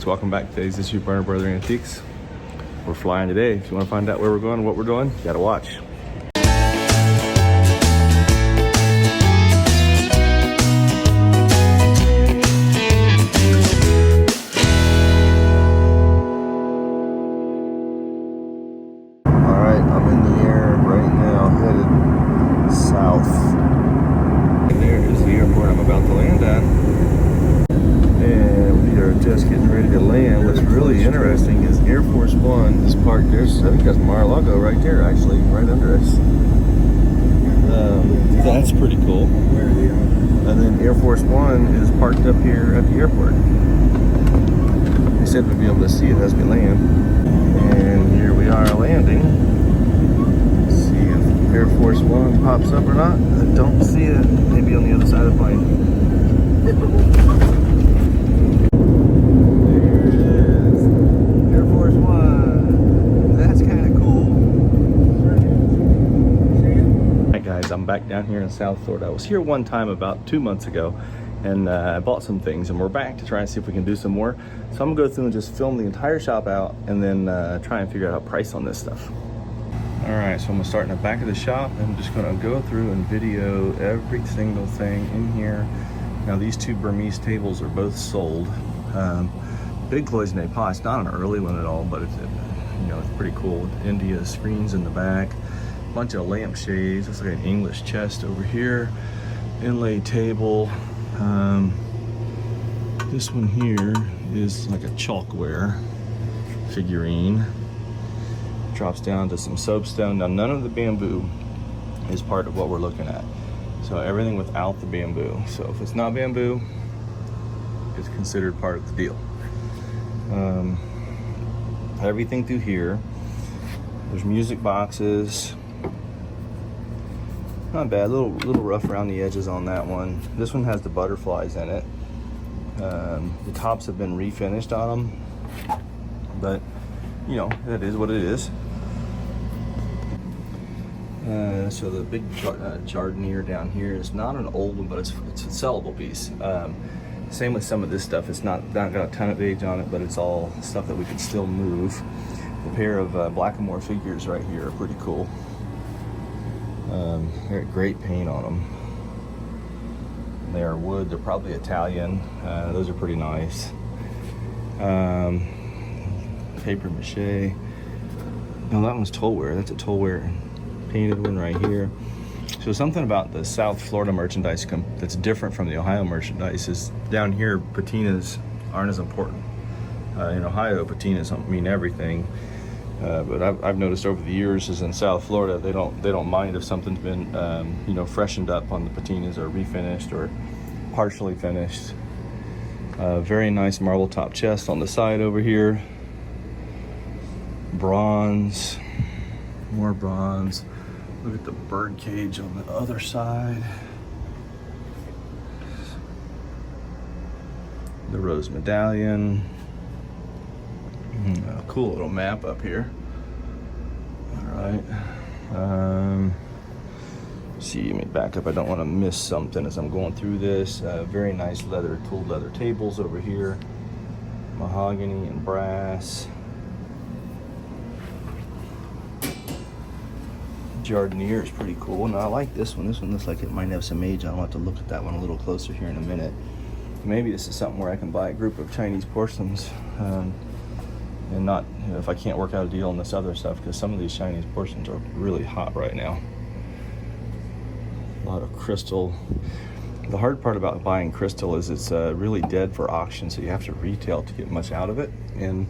folks, welcome back. Today's issue of Berner Brother Antiques. We're flying today. If you want to find out where we're going and what we're doing, you gotta watch. Alright, I'm in the air right now, headed south. And there is the airport I'm about to land at. And we are just getting ready to land. What's really interesting is Air Force One is parked there. I think that's Mar-a-Lago right there, actually, right under us. That's pretty cool. And then Air Force One is parked up here at the airport. They said we'd be able to see it as we land. And here we are landing. Let's see if Air Force One pops up or not. I don't see it. Maybe on the other side of the plane. I'm back down here in South Florida. I was here one time about 2 months ago, and I bought some things, and we're back to try and see if we can do some more. So I'm gonna go through and just film the entire shop out, and then try and figure out a price on this stuff. All right, so I'm gonna start in the back of the shop. I'm just gonna go through and video every single thing in here. Now these two Burmese tables are both sold. Big cloisonne pot. It's not an early one at all, but it's, you know, it's pretty cool. India screens in the back. Bunch of lampshades. Looks like an English chest over here. Inlay table. This one here is like a chalkware figurine. Drops down to some soapstone. Now none of the bamboo is part of what we're looking at. So everything without the bamboo. So if it's not bamboo, it's considered part of the deal. Everything through here. There's music boxes. Not bad, little rough around the edges on that one. This one has the butterflies in it. The tops have been refinished on them, but you know, it is what it is. So the big jardiniere down here is not an old one, but it's a sellable piece. Same with some of this stuff. It's not got a ton of age on it, but it's all stuff that we can still move. The pair of Blackamoor figures right here are pretty cool. They're great paint on them. They are wood. They're probably Italian. Those are pretty nice. Paper mache. No, that one's Tollware. That's a Tollware painted one right here. So something about the South Florida merchandise that's different from the Ohio merchandise is down here patinas aren't as important. In Ohio, patinas mean everything. But I've noticed over the years is in South Florida they don't mind if something's been you know, freshened up on the patinas or refinished or partially finished. Very nice marble top chest on the side over here. Bronze, more bronze. Look at the bird cage on the other side. The rose medallion. Cool little map up here. All right. See, let me back up. I don't want to miss something as I'm going through this. Very nice tooled leather tables over here. Mahogany and brass. Jardiniere is pretty cool. Now I like this one. This one looks like it might have some age. I'll have to look at that one a little closer here in a minute. Maybe this is something where I can buy a group of Chinese porcelains. And not, you know, if I can't work out a deal on this other stuff, because some of these Chinese porcelains are really hot right now. A lot of crystal. The hard part about buying crystal is it's really dead for auction, so you have to retail to get much out of it. And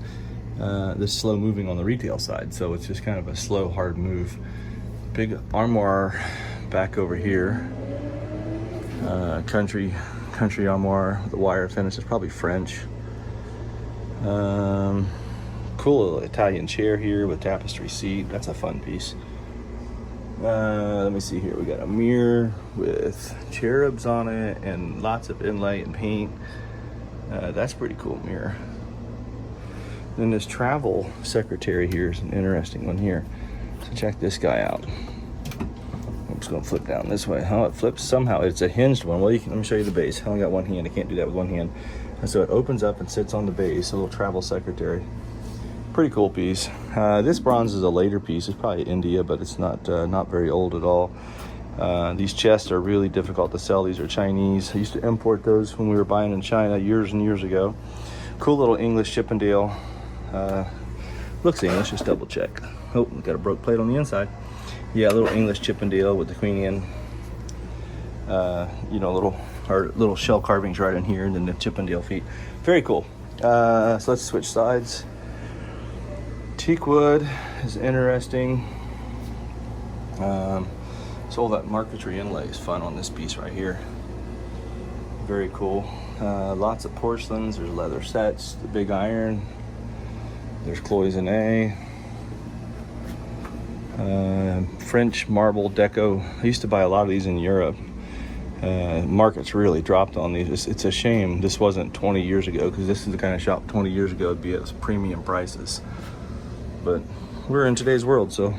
this is slow moving on the retail side, so it's just kind of a slow, hard move. Big armoire back over here. Country armoire with the wire finish. It's probably French. Cool little Italian chair here with tapestry seat. That's a fun piece. Let me see here. We got a mirror with cherubs on it and lots of inlay and paint. That's a pretty cool mirror. Then this travel secretary here is an interesting one here. So check this guy out. I'm just gonna flip down this way. How it flips, somehow it's a hinged one. Well, let me show you the base. I only got one hand, I can't do that with one hand. And so it opens up and sits on the base, a little travel secretary. Pretty cool piece. This bronze is a later piece. It's probably India, but it's not very old at all. These chests are really difficult to sell. These are Chinese. I used to import those when we were buying in China years and years ago. Cool little English Chippendale. Looks English, just double check. Oh, we got a broke plate on the inside. Yeah, a little English Chippendale with the Queen Anne, you know, little shell carvings right in here, and then the Chippendale feet. Very cool. So let's switch sides. Teak wood is interesting. So all that marquetry inlay is fun on this piece right here. Very cool. Lots of porcelains. There's leather sets, the big iron. There's cloisonné. French marble deco. I used to buy a lot of these in Europe. Market's really dropped on these. It's a shame this wasn't 20 years ago, because this is the kind of shop 20 years ago it'd be at premium prices. But we're in today's world, so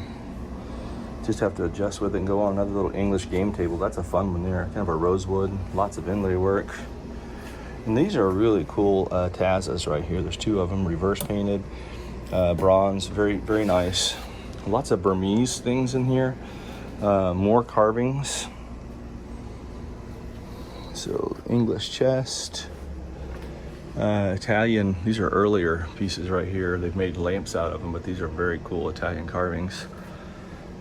just have to adjust with it and go on. Another little English game table. That's a fun one there. Kind of a rosewood. Lots of inlay work. And these are really cool Tazas right here. There's two of them, reverse painted, bronze. Very, very nice. Lots of Burmese things in here. More carvings. So English chest. Italian. These are earlier pieces right here. They've made lamps out of them, but these are very cool Italian carvings.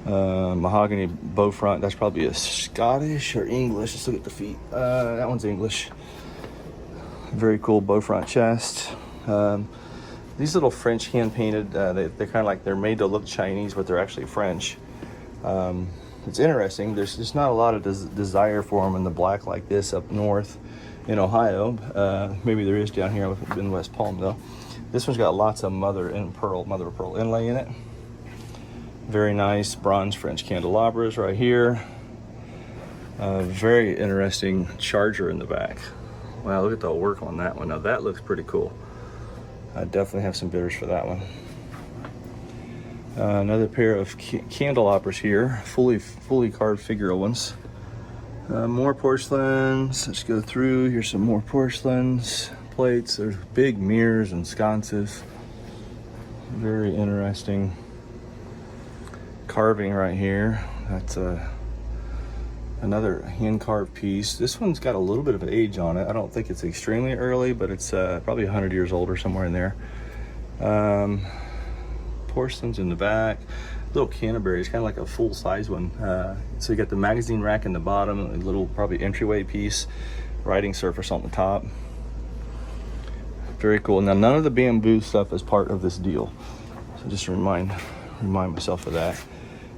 Mahogany bow front. That's probably a Scottish or English. Let's look at the feet. That one's English. Very cool bow front chest. These little French hand painted. They're kind of like, they're made to look Chinese, but they're actually French. It's interesting. There's just not a lot of desire for them in the black like this up north in Ohio. Maybe there is down here in West Palm though. This one's got lots of mother of pearl inlay in it. Very nice bronze French candelabras right here. Very interesting charger in the back. Wow, look at the work on that one. Now that looks pretty cool. I definitely have some bidders for that one. Another pair of candelabras here, fully carved figural ones. More porcelains. Let's go through. Here's some more porcelains, plates. There's big mirrors and sconces. Very interesting carving right here. That's another hand carved piece. This one's got a little bit of an age on it. I don't think it's extremely early, but it's probably 100 years old or somewhere in there. Porcelains in the back. Little Canterbury. It's kind of like a full size one. So you got the magazine rack in the bottom, a little probably entryway piece, writing surface on the top. Very cool. Now none of the bamboo stuff is part of this deal, so just remind myself of that.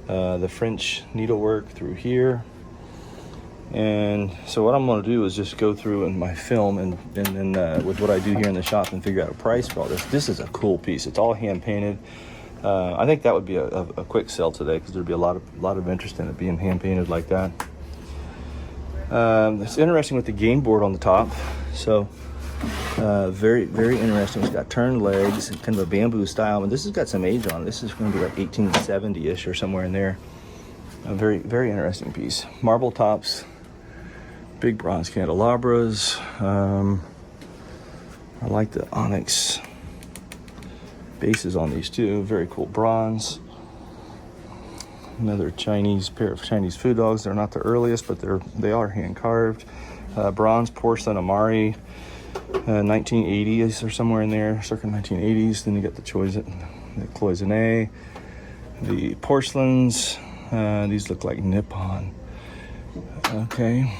The French needlework through here. And so what I'm going to do is just go through in my film and then with what I do here in the shop and figure out a price for all this. This is a cool piece. It's all hand painted. I think that would be a quick sell today, because there'd be a lot of interest in it being hand painted like that. It's interesting with the game board on the top. So very, very interesting. It's got turned legs, kind of a bamboo style, and this has got some age on it. This is going to be like 1870-ish or somewhere in there. A very, very interesting piece. Marble tops, big bronze candelabras. I like the onyx bases on these too. Very cool bronze. Another pair of Chinese food dogs. They're not the earliest, but they are hand carved. Bronze porcelain Amari, 1980s or somewhere in there, circa 1980s. Then you got the cloisonné, the porcelains. These look like Nippon. Okay.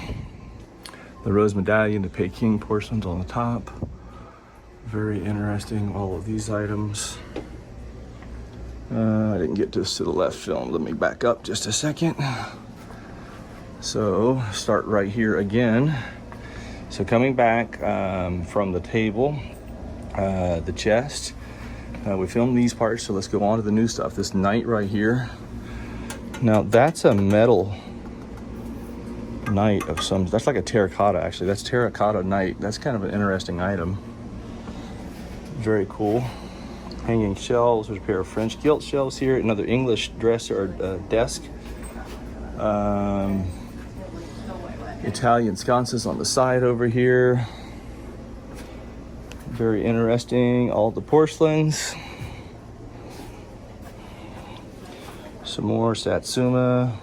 The rose medallion, the Peking porcelains on the top. Very interesting, all of these items. I didn't get this to the left film. Let me back up just a second. So start right here again. So coming back from the table, the chest, we filmed these parts, so let's go on to the new stuff. This knight right here. Now that's a metal knight of some, that's like a terracotta actually. That's terracotta knight. That's kind of an interesting item. Very cool. Hanging shelves. There's a pair of French gilt shelves here. Another English dresser or desk. Italian sconces on the side over here. Very interesting. All the porcelains. Some more Satsuma.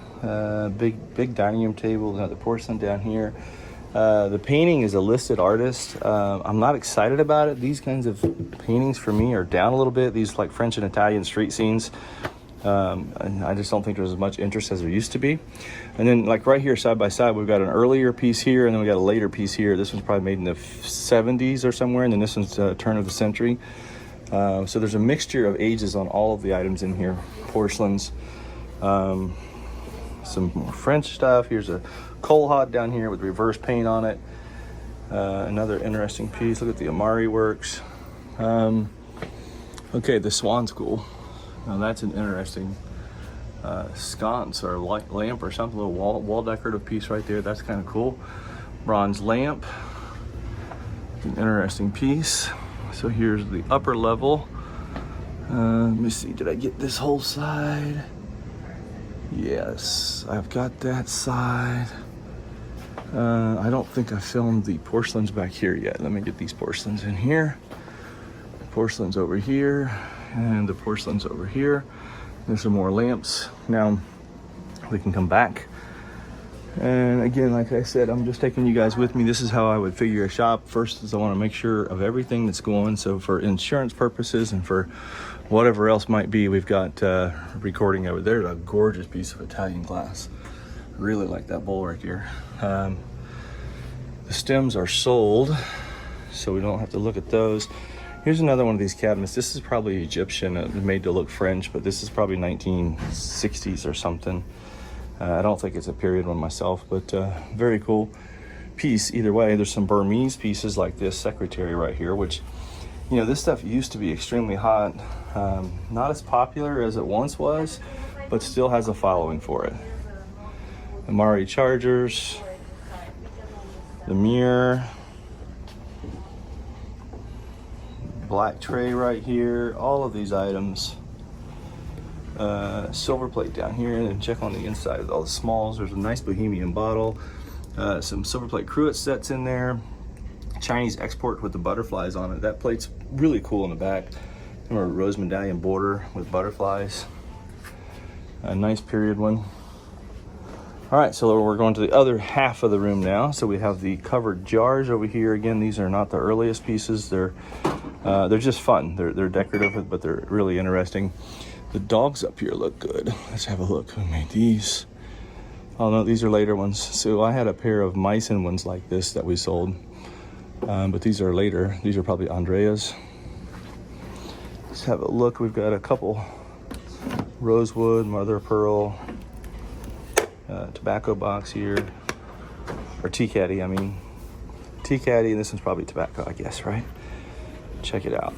Big dining room table. Another porcelain down here. The painting is a listed artist. I'm not excited about it. These kinds of paintings for me are down a little bit. These like French and Italian street scenes. And I just don't think there's as much interest as there used to be. And then like right here side by side, we've got an earlier piece here and then we got a later piece here. This one's probably made in the 70s or somewhere, and then this one's turn of the century. So there's a mixture of ages on all of the items in here. Porcelains, some more French stuff. Here's a coal hod down here with reverse paint on it. Another interesting piece. Look at the Amari works. Okay, the Swan School. Now that's an interesting sconce or lamp or something, a little wall decorative piece right there. That's kind of cool. Bronze lamp, an interesting piece. So here's the upper level. Let me see, did I get this whole side? Yes, I've got that side. I don't think I filmed the porcelains back here yet. Let me get these porcelains in here. The porcelains over here. And the porcelain's over here. There's some more lamps. Now we can come back. And again, like I said, I'm just taking you guys with me. This is how I would figure a shop. First is I want to make sure of everything that's going. So for insurance purposes and for whatever else might be, we've got recording over there. A gorgeous piece of Italian glass. Really like that bowl right here. The stems are sold, so we don't have to look at those. Here's another one of these cabinets. This is probably Egyptian, made to look French, but this is probably 1960s or something. I don't think it's a period one myself, but very cool piece either way. There's some Burmese pieces like this secretary right here, which, you know, this stuff used to be extremely hot. Not as popular as it once was, but still has a following for it. Amari chargers, the mirror, black tray right here, all of these items. Silver plate down here, and then check on the inside with all the smalls. There's a nice Bohemian bottle, some silver plate cruet sets in there, Chinese export with the butterflies on it. That plate's really cool in the back. Remember, rose medallion border with butterflies. A nice period one. All right, so we're going to the other half of the room now. So we have the covered jars over here. Again, these are not the earliest pieces. They're just fun. They're decorative, but they're really interesting. The dogs up here look good. Let's have a look. Who made these? Oh no, these are later ones. So I had a pair of Meissen ones like this that we sold, but these are later. These are probably Andrea's. Let's have a look. We've got a couple rosewood, mother of pearl, tobacco box here, or tea caddy. I mean, tea caddy, and this one's probably tobacco, I guess, right? Check it out.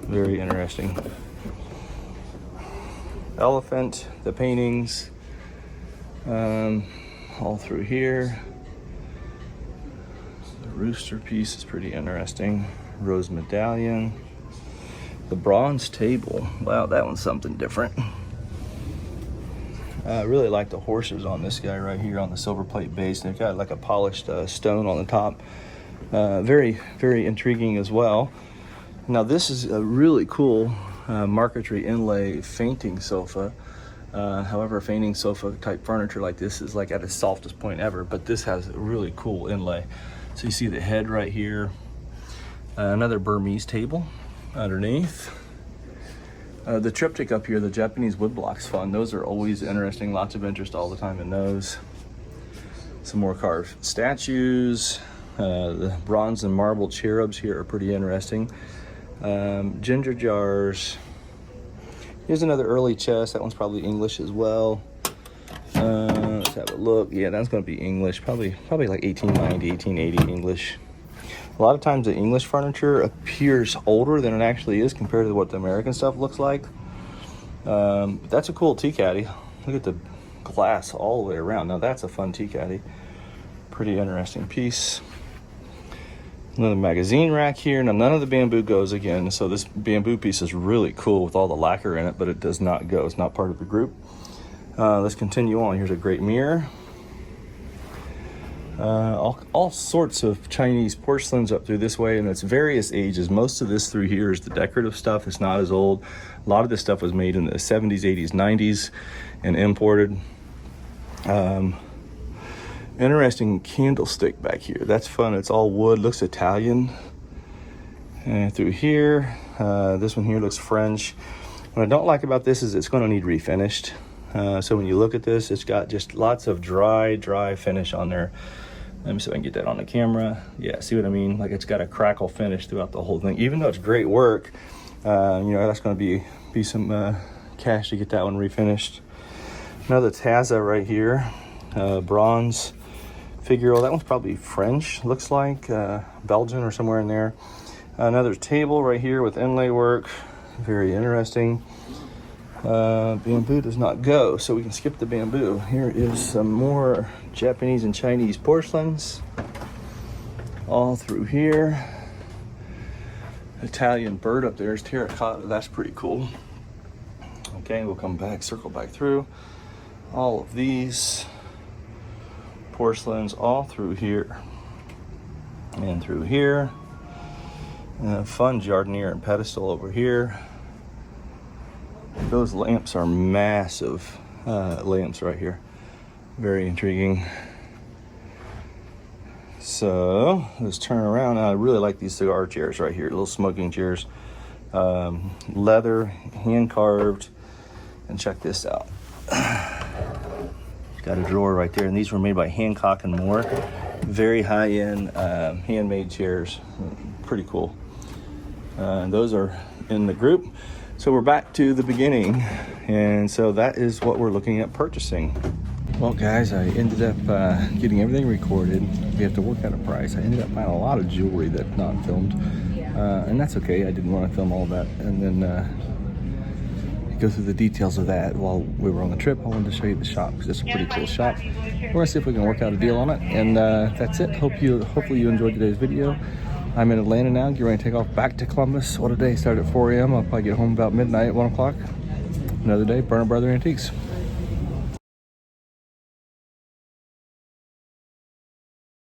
Very interesting. Elephant, the paintings, all through here. The rooster piece is pretty interesting. Rose medallion. The bronze table. Wow, that one's something different. I really like the horses on this guy right here on the silver plate base. They've got like a polished stone on the top. Very, very intriguing as well. Now this is a really cool marquetry inlay fainting sofa. However, fainting sofa type furniture like this is like at its softest point ever, but this has a really cool inlay. So you see the head right here. Another Burmese table underneath. The triptych up here, the Japanese woodblocks fun. Those are always interesting. Lots of interest all the time in those. Some more carved statues. The bronze and marble cherubs here are pretty interesting. Ginger jars. Here's another early chest. That one's probably English as well. Let's have a look. Yeah, that's going to be English. Probably like 1890, 1880 English. A lot of times the English furniture appears older than it actually is compared to what the American stuff looks like. But that's a cool tea caddy. Look at the glass all the way around. Now that's a fun tea caddy. Pretty interesting piece. Another magazine rack here. Now none of the bamboo goes again, so this bamboo piece is really cool with all the lacquer in it, but it does not go. It's not part of the group. Let's continue on. Here's a great mirror. All sorts of Chinese porcelains up through this way, and it's various ages. Most of this through here is the decorative stuff. It's not as old. A lot of this stuff was made in the 70s, 80s, 90s and imported. Interesting candlestick back here. That's fun. It's all wood, looks Italian. And through here, this one here looks French. What I don't like about this is it's going to need refinished. So when you look at this, it's got just lots of dry finish on there. Let me see if I can get that on the camera. Yeah, see what I mean? Like it's got a crackle finish throughout the whole thing. Even though it's great work, you know, that's going to be some cash to get that one refinished. Another Taza right here, bronze figure. Oh, that one's probably French, looks like, Belgian or somewhere in there. Another table right here with inlay work, very interesting. Bamboo does not go, so we can skip the bamboo. Here is some more Japanese and Chinese porcelains all through here. Italian bird up there is terracotta. That's pretty cool. Okay, we'll come back, circle back through. All of these porcelains all through here and through here. Fun jardiniere and pedestal over here. Those lamps are massive lamps right here. Very intriguing. So let's turn around. I really like these cigar chairs right here, little smoking chairs. Leather, hand carved. And check this out. Got a drawer right there, and these were made by Hancock and Moore. Very high-end handmade chairs. Pretty cool. And those are in the group. So we're back to the beginning, and so that is what we're looking at purchasing. Well, guys, I ended up getting everything recorded. We have to work out a price. I ended up buying a lot of jewelry that's not filmed, and that's okay. I didn't want to film all that, and then go through the details of that while we were on the trip. I wanted to show you the shop because it's a pretty cool shop. We're gonna see if we can work out a deal on it, and that's it. Hopefully you enjoyed today's video. I'm in Atlanta now, getting ready to take off back to Columbus. What a day, started at 4 a.m. I'll probably get home about midnight, 1 o'clock. Another day, Berner Brother Antiques.